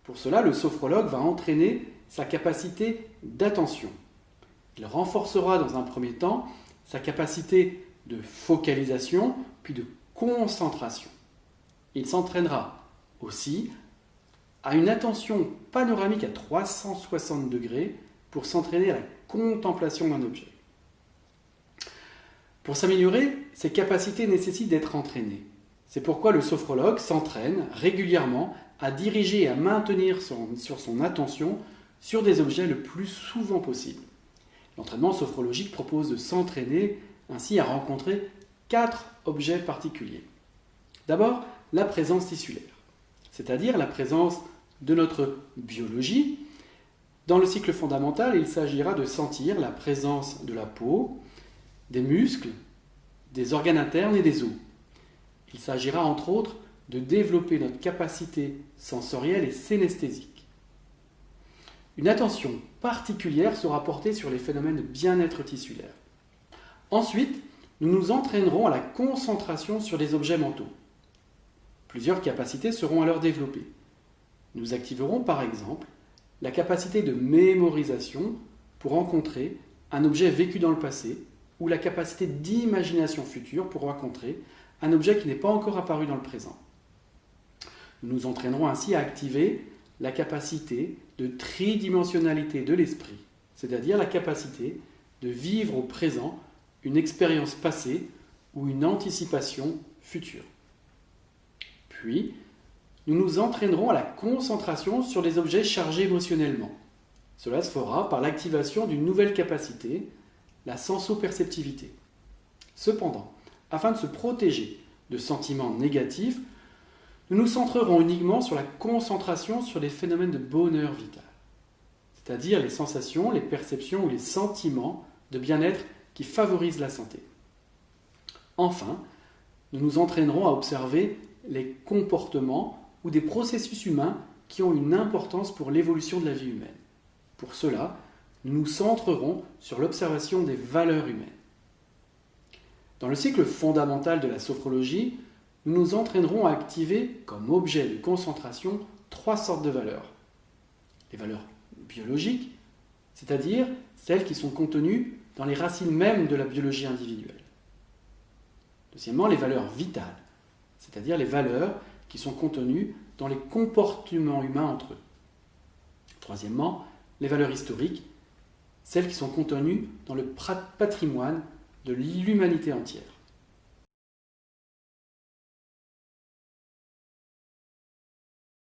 Pour cela, le sophrologue va entraîner sa capacité d'attention. Il renforcera dans un premier temps sa capacité de focalisation, puis de concentration. Il s'entraînera aussi à une attention panoramique à 360 degrés pour s'entraîner à la contemplation d'un objet. Pour s'améliorer, ces capacités nécessitent d'être entraînées. C'est pourquoi le sophrologue s'entraîne régulièrement à diriger et à maintenir sur son attention sur des objets le plus souvent possible. L'entraînement sophrologique propose de s'entraîner ainsi à rencontrer 4 objets particuliers. D'abord, la présence tissulaire, c'est-à-dire la présence de notre biologie. Dans le cycle fondamental, il s'agira de sentir la présence de la peau, des muscles, des organes internes et des os. Il s'agira entre autres de développer notre capacité sensorielle et synesthésique. Une attention particulière sera portée sur les phénomènes de bien-être tissulaire. Ensuite, nous nous entraînerons à la concentration sur les objets mentaux. Plusieurs capacités seront alors développées. Nous activerons par exemple la capacité de mémorisation pour rencontrer un objet vécu dans le passé ou la capacité d'imagination future pour rencontrer un objet qui n'est pas encore apparu dans le présent. Nous nous entraînerons ainsi à activer la capacité de tridimensionnalité de l'esprit, c'est-à-dire la capacité de vivre au présent une expérience passée ou une anticipation future. Puis, nous nous entraînerons à la concentration sur les objets chargés émotionnellement. Cela se fera par l'activation d'une nouvelle capacité, la sensoperceptivité. Cependant, afin de se protéger de sentiments négatifs, nous nous centrerons uniquement sur la concentration sur les phénomènes de bonheur vital, c'est-à-dire les sensations, les perceptions ou les sentiments de bien-être qui favorisent la santé. Enfin, nous nous entraînerons à observer les comportements ou des processus humains qui ont une importance pour l'évolution de la vie humaine. Pour cela, nous nous centrerons sur l'observation des valeurs humaines. Dans le cycle fondamental de la sophrologie, nous nous entraînerons à activer comme objet de concentration 3 sortes de valeurs. Les valeurs biologiques, c'est-à-dire celles qui sont contenues dans les racines mêmes de la biologie individuelle. Deuxièmement, les valeurs vitales, c'est-à-dire les valeurs qui sont contenues dans les comportements humains entre eux. Troisièmement, les valeurs historiques, celles qui sont contenues dans le patrimoine de l'humanité entière.